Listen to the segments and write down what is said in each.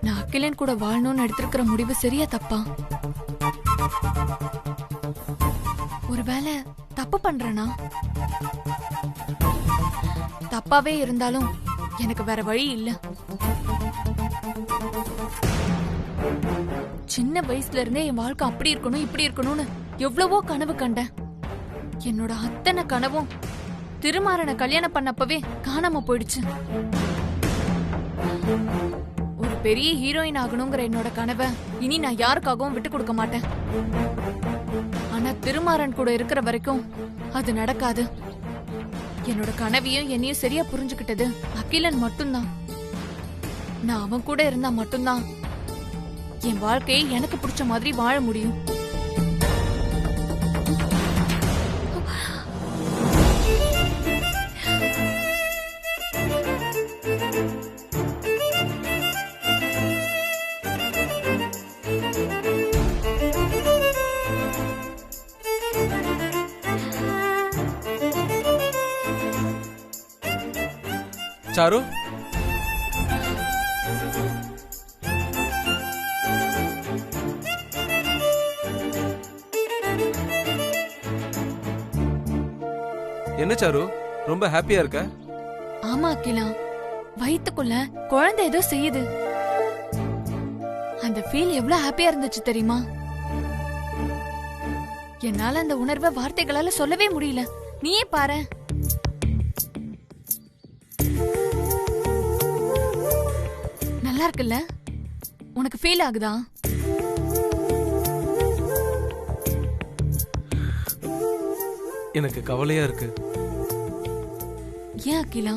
நான் அகிலன் கூட வாழணும்னு எடுத்திருக்கிற முடிவு சரியா தப்பா? ஒருவேளை தப்பு பண்றேனா? தப்பாவே இருந்தாலும் எனக்கு வேற வழி இல்ல. சின்ன வயசுல இருந்தே என் வாழ்க்கை அப்படி இருக்கணும் இப்படி இருக்கணும்னு எவ்வளவோ கனவு கண்டேன். என்னோட அத்தனை கனவும் திருமாறனை கல்யாணம் பண்ணப்பவே காணாம போயிடுச்சு. ஒரு பெரிய ஹீரோயின் ஆகணுங்கிற என்னோட கனவை இனி நான் யாருக்காகவும் விட்டு கொடுக்க மாட்டேன். ஆனா திருமாறன் கூட இருக்கிற வரைக்கும் அது நடக்காது. என்னோட கனவையும் என்னையும் சரியா புரிஞ்சுக்கிட்டது அகிலன் மட்டும்தான். நான் அவன் கூட இருந்தா மட்டும்தான் என் வாழ்க்கையை எனக்கு பிடிச்ச மாதிரி வாழ முடியும். சாரு, என்ன சாரு ரொம்ப ஹாப்பியா இருக்க? ஆமா அகிலா, வயித்துக்குள்ள குழந்தை ஏதோ செய்யுது. அந்த ஃபீல் எவ்வளவு ஹாப்பியா இருந்துச்சு தெரியுமா? என்னால அந்த உணர்வை வார்த்தைகளால சொல்லவே முடியல. நீயே பாரு. நல்லா இருக்குல்ல? உனக்கு ஃபீல் ஆகுதா? எனக்கு கவலையா இருக்கு. ஏன் அகிலா?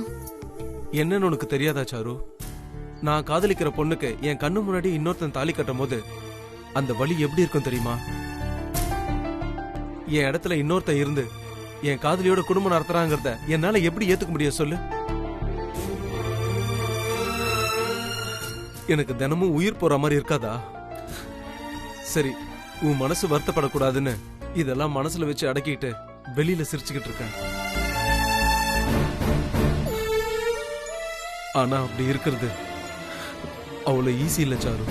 என்னன்னு உனக்கு தெரியாதா சாரு? நான் காதலிக்கிற பொண்ணுக்கு என் கண்ணு முன்னாடி இன்னொருத்தன் தாலி கட்டும் போது அந்த வலி எப்படி இருக்கும் தெரியுமா? என் இடத்துல இன்னொருத்தன் இருந்து என் காதலியோட குடும்பம் நடத்துறாங்கிறத என்னால எப்படி ஏத்துக்க முடியும் சொல்லு? எனக்கு தினமும் உயிர் போற மாதிரி இருக்காதா? சரி, உன் மனசு வருத்தப்படக்கூடாதுன்னு இதெல்லாம் மனசுல வச்சு அடக்கிட்டு வெளியில சிரிச்சுக்கிட்டு இருக்கேன். ஆனா அப்படி இருக்கிறது அவ்வளவு ஈஸி இல்ல சாரு.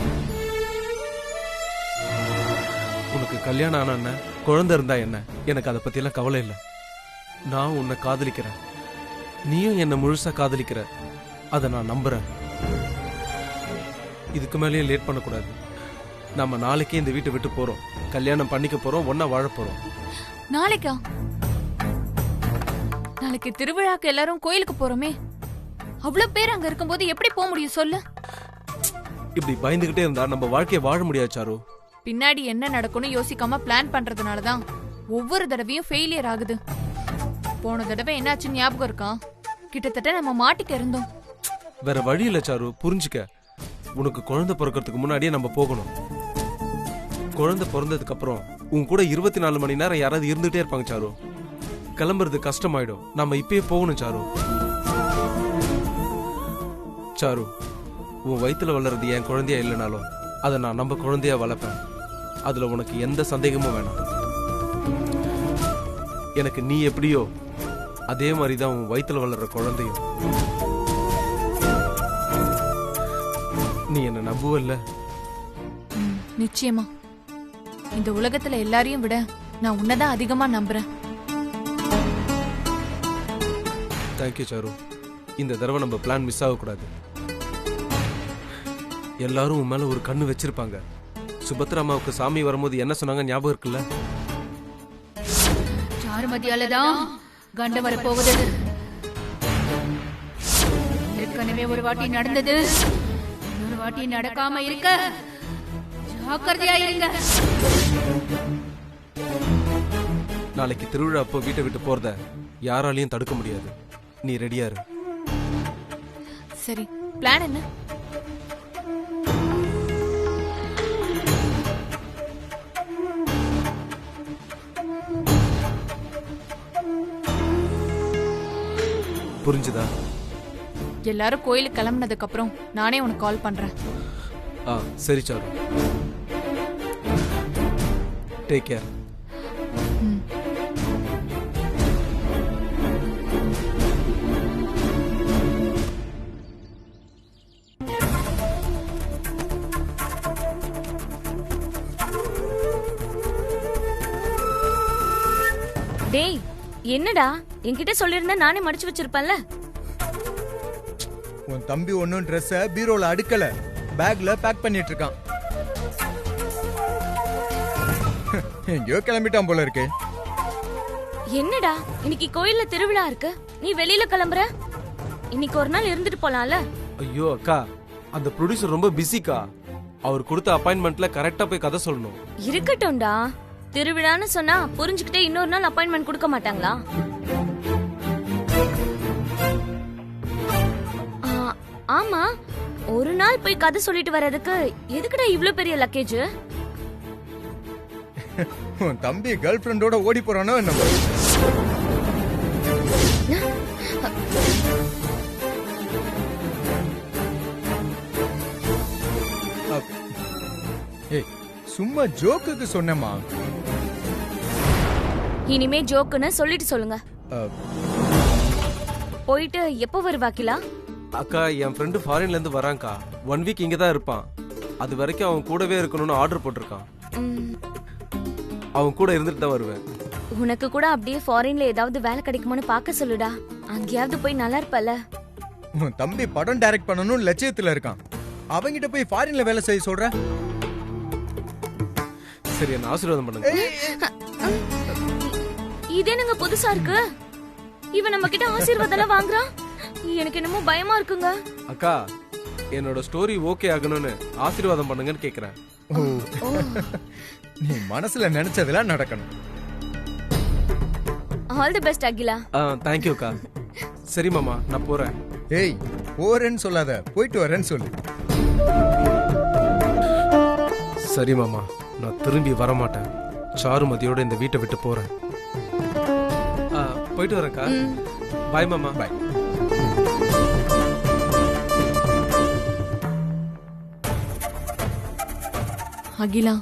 உனக்கு கல்யாணம் ஆனா என்ன, குழந்தை இருந்தா என்ன, எனக்கு அதை பத்தி எல்லாம் கவலை இல்லை. நான் உன்னை காதலிக்கிறேன், நீயும் என்ன முழுசா காதலிக்கிற. அதை நான் நம்புறேன். இதுக்கு மேலேயும் லேட் பண்ணக்கூடாது. நம்ம நாளைக்கே இந்த வீட்டை விட்டு போறோம், கல்யாணம் பண்ணிக்க போறோம், ஒன்னா வாழ போறோம். நாளைக்கா? நாளைக்கு திருவிழாக்கு எல்லாரும் கோயிலுக்கு போறோமே. அவ்வளவு பேர் அங்க இருக்கும்போது எப்படி போக முடியும் சொல்லு? இப்படி பயந்துகிட்டே இருந்தா நம்ம வாழ்க்கையை வாழ முடியாது சாரு. பின்னாடி என்ன நடக்கும்னு யோசிக்காம பிளான் பண்றதுனாலதான் ஒவ்வொரு தடவையும் ஃபெயிலியர் ஆகுது. போன தடவை என்னாச்சு ஞாபகம் இருக்கா? கிட்டத்தட்ட நம்ம மாட்டிக்க இருந்தோம். வேற வழி இல்ல சாரு, புரிஞ்சுக்க. உனக்கு குழந்தை பிறக்கிறதுக்கு முன்னாடியே நம்ம போகணும். குழந்தை பிறந்ததுக்கு அப்புறம் உன் கூட 24 மணி நேரம் யாராவது இருந்துட்டே இருப்பாங்க சாரு. கிளம்புறது கஷ்டமாயிடும். நம்ம இப்பயே போகணும் சாரு. சாரு, உன் வயித்துல வளர்றது என் குழந்தையா இல்லைனாலும் அதை நான் நம்ம குழந்தையா வளர்ப்பேன். அதுல உனக்கு எந்த சந்தேகமும் வேணாம். எனக்கு நீ எப்படியோ அதே மாதிரிதான் உன் வயித்துல வளர்ற குழந்தையும். நீ என்ன நம்புவல்ல? நிச்சயமா. இந்த உலகத்துல எல்லாரையும் விட நான் உன்னதான் அதிகமா நம்புறேன். Thank you sir. இந்த தடவை நம்ம பிளான் மிஸ் ஆகக்கூடாது. எல்லாரும் உன் மேல ஒரு கண்ணு வச்சிருப்பாங்க. சுபத்ராமாவுக்கு சாமி வரும்போது என்ன சொன்னாங்க ஞாபகம் இருக்குல்ல? சாருமதியாலதான் கண்ட வர போகுது. ஏற்கனவே ஒரு வாட்டி நடந்தது, ஒரு வாட்டி நடக்காம இருக்க ஜாக்கிரதையா இருங்க. நாளைக்கு திருவிழா அப்போ வீட்டை விட்டு போறத யாராலையும் தடுக்க முடியாது. நீ ரெடியா இரு. சரி, பிளான் என்ன? புரிஞ்சுதா? எல்லாரும் கோயிலுக்கு கிளம்புனதுக்கு அப்புறம் நானே உனக்கு கால் பண்றேன். சரி சாரு. Take care. என்னடா என்கிட்ட சொல்லிருந்தா நானே மடிச்சு வச்சிருப்பேன்ல. உன் தம்பி ஒன்னும் ட்ரெஸ்ஸ பீரோல அடுக்கல, பேக்ல பேக் பண்ணிட்டு இருக்கான். எங்கேயோ கிளம்பிட்டான் போல இருக்கு. என்னடா இன்னைக்கு கோயில்ல திருவிழா இருக்கு, நீ வெளியில கிளம்புற? இன்னைக்கு ஒரு நாள் இருந்துட்டு போலாம்ல. ஐயோ அக்கா, அந்த ப்ரொடியூசர் ரொம்ப பிஸிக்கா. அவர் கொடுத்த அப்பாயின்மெண்ட்ல கரெக்டா போய் கதை சொல்லணும். இருக்கட்டும்டா, திருவிழான்னு சொன்னா புரிஞ்சுக்கிட்டே இன்னொரு நாள் அப்பாயின்மெண்ட் கொடுக்க மாட்டாங்களா? ஆமா, ஒரு நாள் போய் கதை சொல்லிட்டு வர்றதுக்கு எதுக்குடா இவ்ளோ பெரிய லக்கேஜ்? உன் தம்பி கேர்ள் ஃப்ரெண்டோட ஓடி போறானோ என்ன? ஏய், சும்மா ஜோக்குக்கு சொன்னேமா. இனிமே ஜோக்குன்னு சொல்லிட்டு சொல்லுங்க. போயிட்டு எப்போ வருவாக்கிலா? அக்கா, என் ஃப்ரெண்டு ஃபாரின்ல இருந்து வரான்க்கா. 1 வீக் இங்க தான் இருப்பான். அது வரைக்கும் அவன் கூடவே இருக்கணும்னு ஆர்டர் போட்டிருக்கான். அவன் கூட இருந்துட்டு தான் வருவேன். உனக்கு கூட அப்படியே ஃபாரின்ல ஏதாவது வேலை கிடைக்குமோன்னு பார்க்க சொல்லுடா. அங்கேயாவது போய் நல்லா இருப்பல. உன் தம்பி படம் டைரக்ட் பண்ணணும்னு லட்சியத்துல இருக்கான். அவங்கிட்ட போய் ஃபாரின்ல வேலை செய்ய சொல்ற? சரி, என்ன ஆசீர்வாதம் பண்ணுங்க. இது என்னங்க புதுசா இருக்கு? இவன் நம்ம கிட்ட ஆசீர்வாதம் வாங்குறான். எனக்கு என்னமோ பயமா இருக்குங்க. அக்கா, என்னோட ஸ்டோரி ஓகே ஆகணும்னு ஆசீர்வாதம் பண்ணுங்கன்னு கேக்குறேன். நீ மனசுல நினைச்சதெல்லாம் நடக்கணும். All the best Akila. Thank you அக்கா. சரி மாமா, நான் போறேன். ஏய், போறேன்னு சொல்லாத, போயிட்டு வரேன்னு சொல்லு. சரி மாமா, நான் திரும்பி வர மாட்டேன். சாருமதியோட இந்த வீட்டை விட்டு போறேன். போயிட்டு வரேன்க்கா. பாய் மாமா. பாய். அகிலா,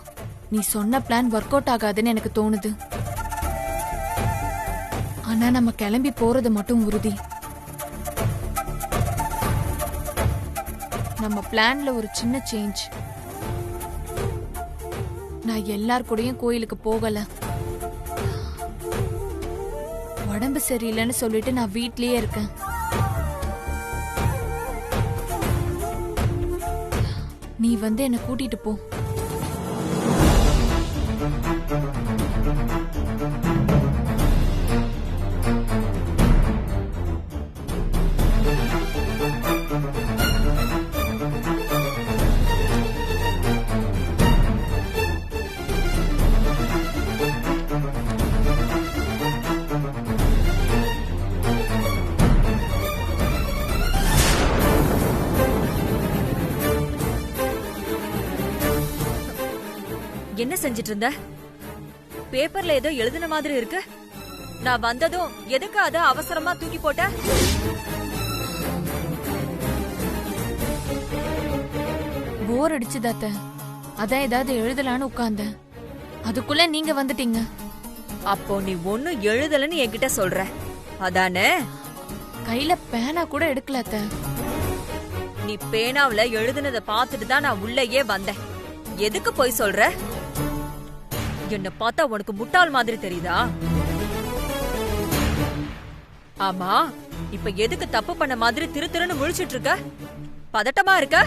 நீ சொன்ன பிளான் ஒர்க் அவுட் ஆகாதுன்னு எனக்கு தோணுது. ஆனா நம்ம கிளம்பி போறது மட்டும் உறுதி. நம்ம பிளான்ல ஒரு சின்ன சேஞ்ச். நான் எல்லார் கூடயும் கோயிலுக்கு போகல. உடம்பு சரியில்லைன்னு சொல்லிட்டு நான் வீட்லயே இருக்கேன். நீ வந்து என்ன கூட்டிட்டு போ. என்ன செஞ்சிட்டு இருந்த? பேப்பர்ல ஏதோ எழுதின மாதிரி இருக்கு. நான் வந்ததும் எதுக்கு அத அவசரமா தூக்கி போட்ட? போர் அடிச்சுதாத்த, அதான் ஏதாவது எழுதலான்னு உட்கார்ந்தேன். அதுக்குள்ள நீங்க வந்துட்டீங்க. அப்போ நீ ஒன்னும் எழுதலன்னு என்கிட்ட சொல்ற அதானே? கையில பேனா கூட எடுக்கல அத்த. நீ பேனாவுல எழுதுனத பாத்துட்டு தான் நான் உள்ளேயே வந்தேன். எதுக்கு போய் சொல்ற? என்ன பார்த்தா உனக்கு முட்டாள் மாதிரி தெரியுதா? ஆமா, இப்ப எதுக்கு தப்பு பண்ண மாதிரி திரு திருன்னு முழிச்சிட்டு இருக்க? பதட்டமா இருக்க?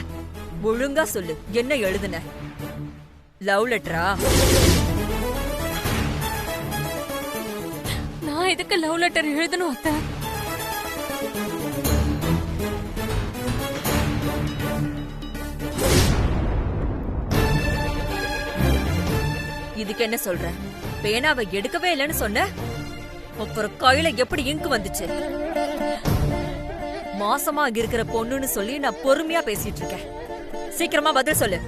ஒழுங்கா சொல்லு, என்ன எழுதுன? லவ் லெட்டரா? நான் எதுக்கு லவ் லெட்டர் எழுதணும் அத்த? இதுக்கு என்ன சொல்ற? பேனாவை எடுக்கவே இல்லைன்னு சொன்ன, அப்புறம் கையில எப்படி இங்கு வந்துச்சு? மாசமா இருக்கிற பொண்ணுன்னு சொல்லி நான் பொறுமையா பேசிட்டு இருக்கேன். சீக்கிரமா பதில் சொல்லு.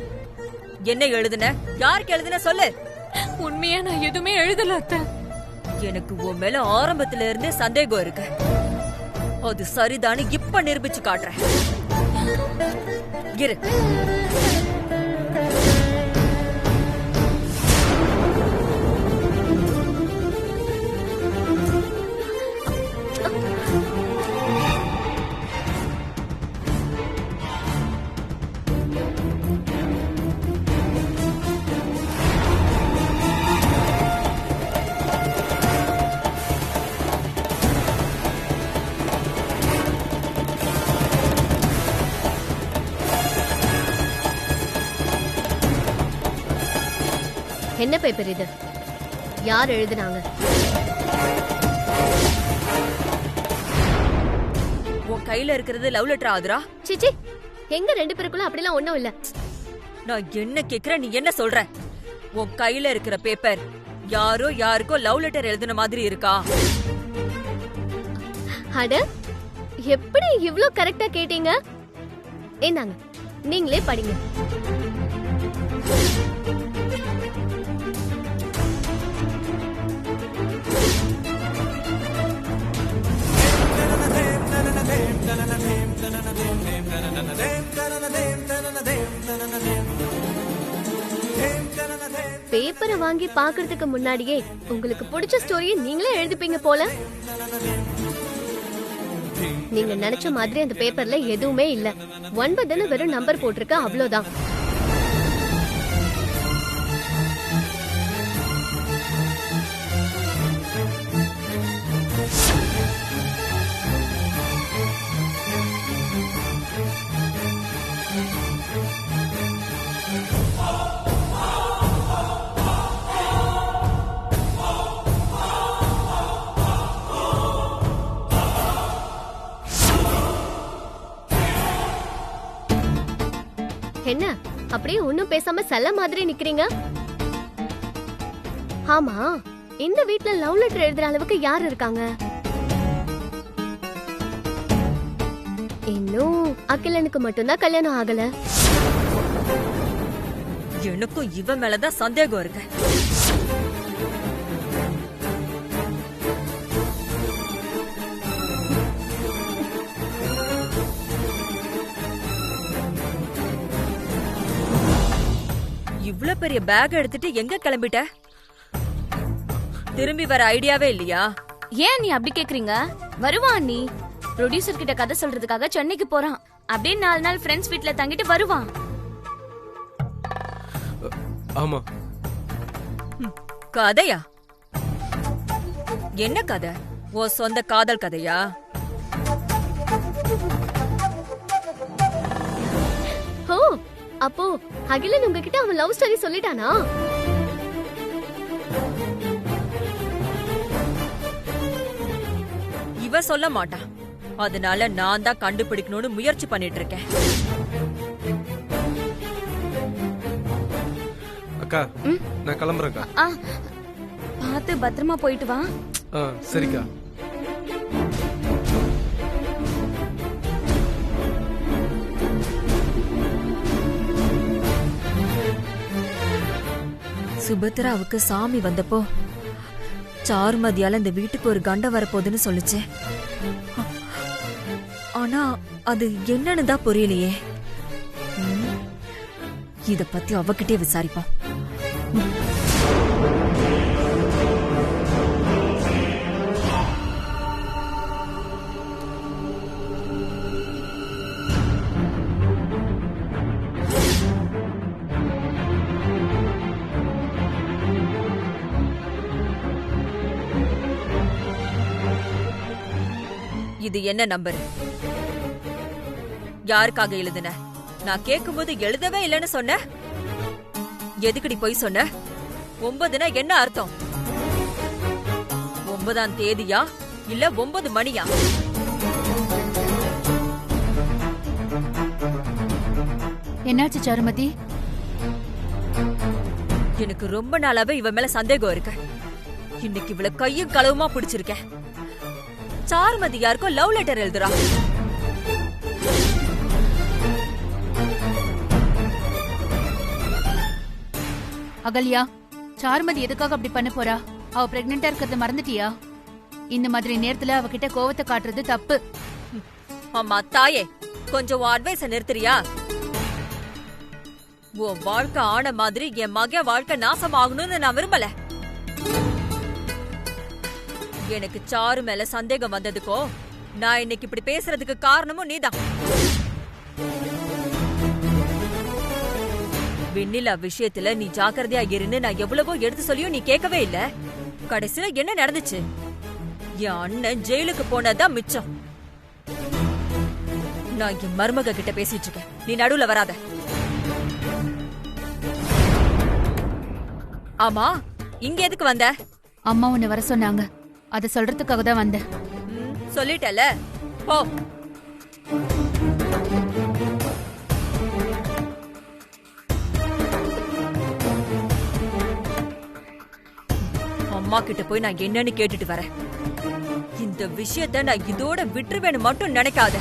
என்ன எழுதுன? யாருக்கு எழுதுன சொல்லு. உண்மையா நான் எதுவுமே எழுதல அத்த. எனக்கு உன் மேல ஆரம்பத்துல இருந்தே சந்தேகம் இருக்கு. அது சரிதான்னு இப்ப நிரூபிச்சு காட்டுறேன். இரு. என்ன பேப்பர் இது? யார் எழுதுனாங்க? உன் கையில இருக்கிறது லவ் லெட்டர் ஆதுரா? சிச்சி, எங்க 2 பேருக்குள்ள அப்படிலாம் ஒண்ணும் இல்ல. நான் என்ன கேக்குறேன், நீ என்ன சொல்ற? உன் கையில இருக்கிற பேப்பர் யாரோ யாருக்கோ லவ் லெட்டர் எழுதின மாதிரி இருக்கா? அட, எப்படி இவ்ளோ கரெக்டா கேட்டீங்க? என்னங்க, நீங்களே படிங்க. பேப்பரை வாங்கி பாக்குறதுக்கு முன்னாடியே உங்களுக்கு பிடிச்ச ஸ்டோரியை நீங்களே எழுதிப்பீங்க போல. நீங்க நினைச்ச மாதிரி அந்த பேப்பர்ல எதுவுமே இல்ல. 9ன்னு வெறும் நம்பர் போட்டிருக்க, அவ்வளவுதான். என்ன அப்படியே ஒண்ணும் பேசாம செல்ல மாதிரி நிக்கிறீங்க? ஆமா, இந்த வீட்ல லவ் லெட்டர் எழுதுற அளவுக்கு யார் இருக்காங்க? இன்னும் அகிலனுக்கு மட்டும்தான் கல்யாணம் ஆகல. எனக்கும் இவன் மேலதான் சந்தேகம் இருக்கு. இவ்ளோ பெரிய பேக் எடுத்துட்டு எங்க கிளம்பிட்ட? திரும்பி வர ஐடியாவே இல்லையா? ஏன் நீ அப்படி கேக்குறீங்க? வருவான் நீ. ப்ரொடியூசர் கிட்ட கதை சொல்றதுக்காக சென்னைக்கு போறான். அப்படியே 4 நாள் ஃப்ரெண்ட்ஸ் வீட்ல தங்கிட்டு வருவான். ஆமா. கதையா? என்ன கதை? ஓ சொந்த காதல் கதையா? ஓ, அப்போ அகிலன் உங்ககிட்ட அவன் லவ் ஸ்டோரி சொல்லிட்டானா? இவ சொல்ல மாட்டான். அதனால நான் தான் கண்டுபிடிக்கணும்னு முயற்சி பண்ணிட்டு இருக்கேன். அக்கா, நான் கிளம்புறேன்க்கா. பார்த்து பத்திரமா போயிட்டு வா. சரிக்கா. சுபத்ராவுக்கு சாமி வந்தப்போ சாருமதியால இந்த வீட்டுக்கு ஒரு கண்டம் வரப்போகுதுன்னு சொல்லுச்சு. ஆனா அது என்னன்னு தான் புரியலையே. இத பத்தி அவகிட்டே விசாரிப்போம். இது என்ன நம்பர்? யாருக்காக எழுதுன? நான் கேக்கும்போது எழுதவே இல்லைன்னு சொன்ன. எதுக்குடி போய் சொன்ன? 9னா என்ன அர்த்தம்? 9ஆம் தேதியா இல்ல 9 மணியா? என்னாச்சு சாருமதி? எனக்கு ரொம்ப நாளாவே இவ மேல சந்தேகம் இருக்கு. இன்னைக்கு இவள கையும் களவுமா பிடிச்சிருக்கேன். சாருமதி யாருக்கோ லவ் லெட்டர் எழுதுறா. அகல்யா, சாருமதி எதுக்காக அப்படி பண்ண போறா? அவ பிரெக்னெண்டா இருக்கிறத மறந்துட்டியா? இந்த மாதிரி நேரத்துல அவகிட்ட கோவத்தை காட்டுறது தப்பு. அம்மா தாயே, கொஞ்சம் அட்வைஸ நிறுத்துறியா? உன் வாழ்க்கை ஆன மாதிரி என் மக வாழ்க்கை நாசமாகணும்னு நான் விரும்பல. எனக்கு சாரு மேல சந்தேகம் வந்ததுக்கோ நான் இன்னைக்கு இப்படி பேசுறதுக்கு காரணமும் நீதான். வெண்ணிலா விஷயத்துல நீ ஜாக்கிரதையா இருன்னு நான் எவ்வளவோ எடுத்து சொல்லியும் நீ கேட்கவே இல்ல. கடைசியில என்ன நடந்துச்சு? என் அண்ணன் ஜெயிலுக்கு போனதுதான் மிச்சம். நான் என் மருமக கிட்ட பேசிட்டு இருக்கேன், நீ நடுவுல வராத. ஆமா, இங்க எதுக்கு வந்த? அம்மா உன்னை வர சொன்னாங்க, அத சொல்றதுக்காக தான் வந்தேன். சொல்லிட்டல, போ. அம்மா கிட்ட போய் நான் என்னன்னு கேட்டுட்டு வரேன். இந்த விஷயத்தை நான் இதோட விட்டுருவேன்னு மட்டும் நினைக்காத.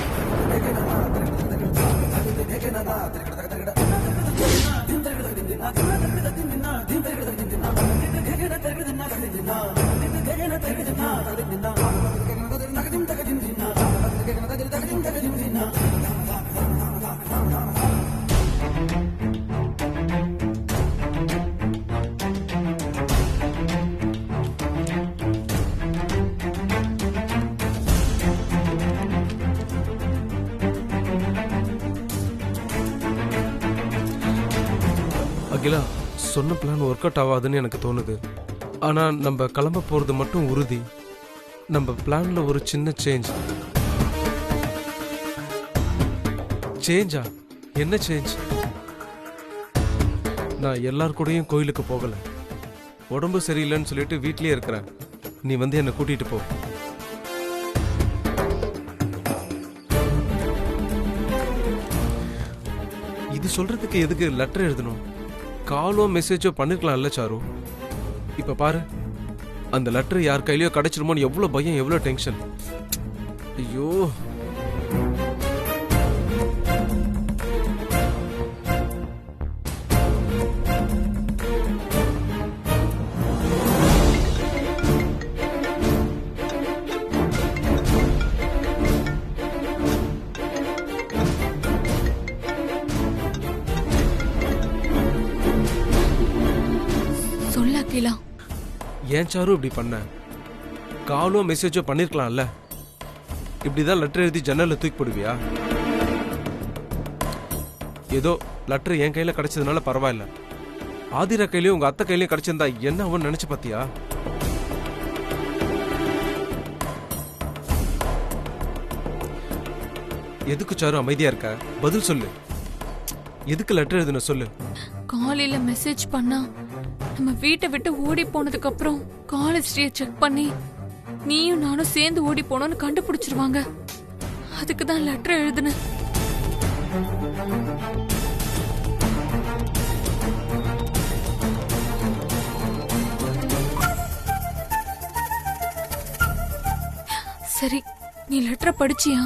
அகிலா, சொன்ன பிளான் ஒர்க் அவுட் ஆகாதுன்னு எனக்கு தோணுது. ஆனா நம்ம கிளம்ப போறது மட்டும் உறுதி. நம்ம பிளான்ல ஒரு சின்ன சேஞ்சா? என்ன சேஞ்ச்? நான் எல்லார் கூடயும் கோயிலுக்கு போகல. உடம்பு சரியில்லைன்னு சொல்லிட்டு வீட்லயே இருக்கிறேன். நீ வந்து என்னை கூட்டிட்டு போ. இது சொல்றதுக்கு எதுக்கு லெட்டர் எழுதணும்? காலோ மெசேஜோ பண்ணிருக்கலாம்ல சாரு. இப்ப பாரு, அந்த லெட்டர் யார் கையிலயோ கிடைச்சிருமோன்னு எவ்வளவு பயம், எவ்வளவு டென்ஷன். ஐயோ, சொல்ல அகிலா. ஏன் சாரு இப்படி பண்ண? காலோ மெசேஜோ பண்ணிருக்கலாம்ல. இப்படிதான் லெட்டர் எழுதி ஜன்னல்ல தூக்கி போடுவியா? ஏதோ லெட்டர் என் கையில கிடைச்சதுனால பரவாயில்ல. ஆதிரா கையிலயும் உங்க அத்தை கையிலயும் கிடைச்சிருந்தா என்ன அவன் நினைச்சு பாத்தியா? எதுக்கு சாரு அமைதியா இருக்க? பதில் சொல்லு. எதுக்கு லெட்டர் எழுதுன சொல்லு. காலையில மெசேஜ் பண்ணா நம்ம வீட்டை விட்டு ஓடி போனதுக்கு அப்புறம் கால் ஹிஸ்டரிய செக் பண்ணி நீயும் நானும் சேர்ந்து ஓடி போனோம்னு கண்டுபிடிச்சிருவாங்க. அதுக்கு தான் லெட்டர் எழுதுனேன். சரி, நீ லெட்டரை படிச்சியா?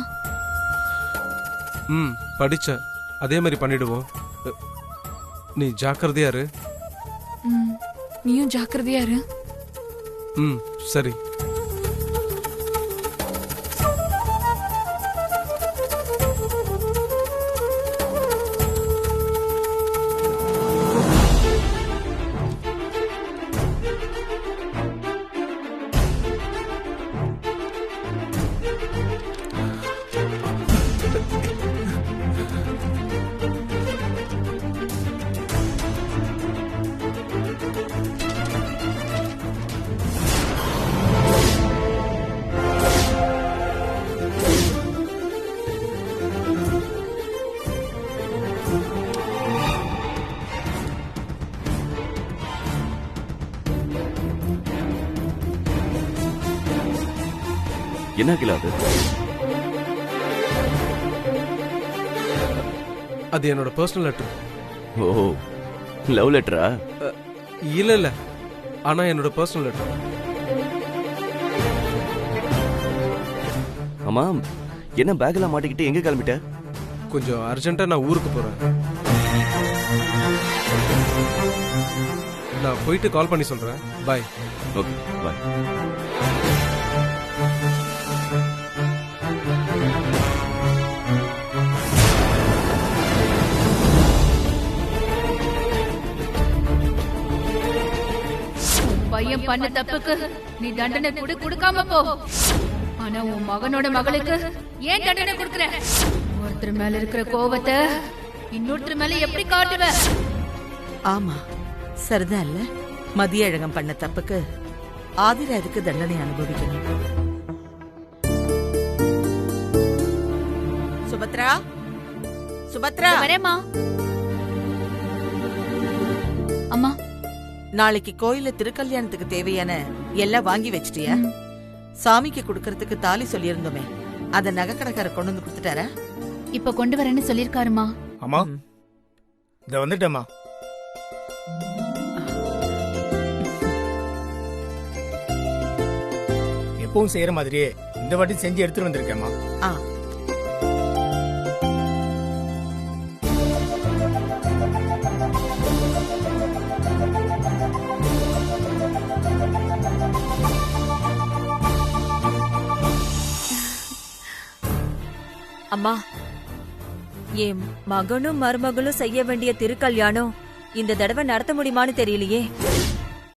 படிச்ச. அதே மாதிரி பண்ணிடுவோம். நீ ஜாக்கிரதையா இரு. நீயும் ஜாக்கிரதையா இரு. சரி. என்ன அகிலா அது? அது என்னோட பர்சனல் லெட்டர். ஓ, லவ் லெட்டரா? இல்ல இல்ல, ஆனா என்னோட பர்சனல் லெட்டர். ஆமா, என்ன பேக்ல மாட்டிக்கிட்டு எங்க கிளம்பிட்ட? கொஞ்சம் அர்ஜென்ட்டா நான் ஊருக்கு போறேன். நான் போயிட்டு கால் பண்ணி சொல்றேன். பாய். ஓகே, பாய். பையன் பண்ண தப்புக்கு நீ தண்டனை கொடுக்காம போ. ஆனா உன் மகனோட மகளுக்கு ஏன் தண்டனை கொடுக்கற? ஒருத்தர் மேல இருக்கிற கோபத்தை இன்னொருத்தர் மேல எப்படி காட்டுவ? ஆமா, சரிதான் இல்ல. மதியழகம் பண்ண தப்புக்கு ஆதிரா அதுக்கு தண்டனை அனுபவிக்கணும். சுபத்ரா, சுபத்ரா, வரேம்மா. அம்மா, நாளைக்கு கோயில்ல திருக்கல்யாணத்துக்கு தேவையான எல்லாம் வாங்கி வச்சிட்டியா? சாமிக்கு கொடுக்கறதுக்கு தாலி சொல்லியிருந்தோமே, அத நகைக்கடைக்காரர் கொண்டு வந்து கொடுத்துட்டாரா? இப்ப கொண்டு வரேன்னு சொல்லிருக்காருமா. அம்மா இத வந்துட்டேம்மா. எப்பவும் செய்யற மாதிரியே இந்த வாட்டி செஞ்சு எடுத்துட்டு வந்திருக்கேம்மா. ஆ, அம்மா, என் மகனும் மருமகளும் செய்ய வேண்டிய திருக்கல்யாணம் இந்த தடவை நடத்த முடியுமான்னு தெரியலையே.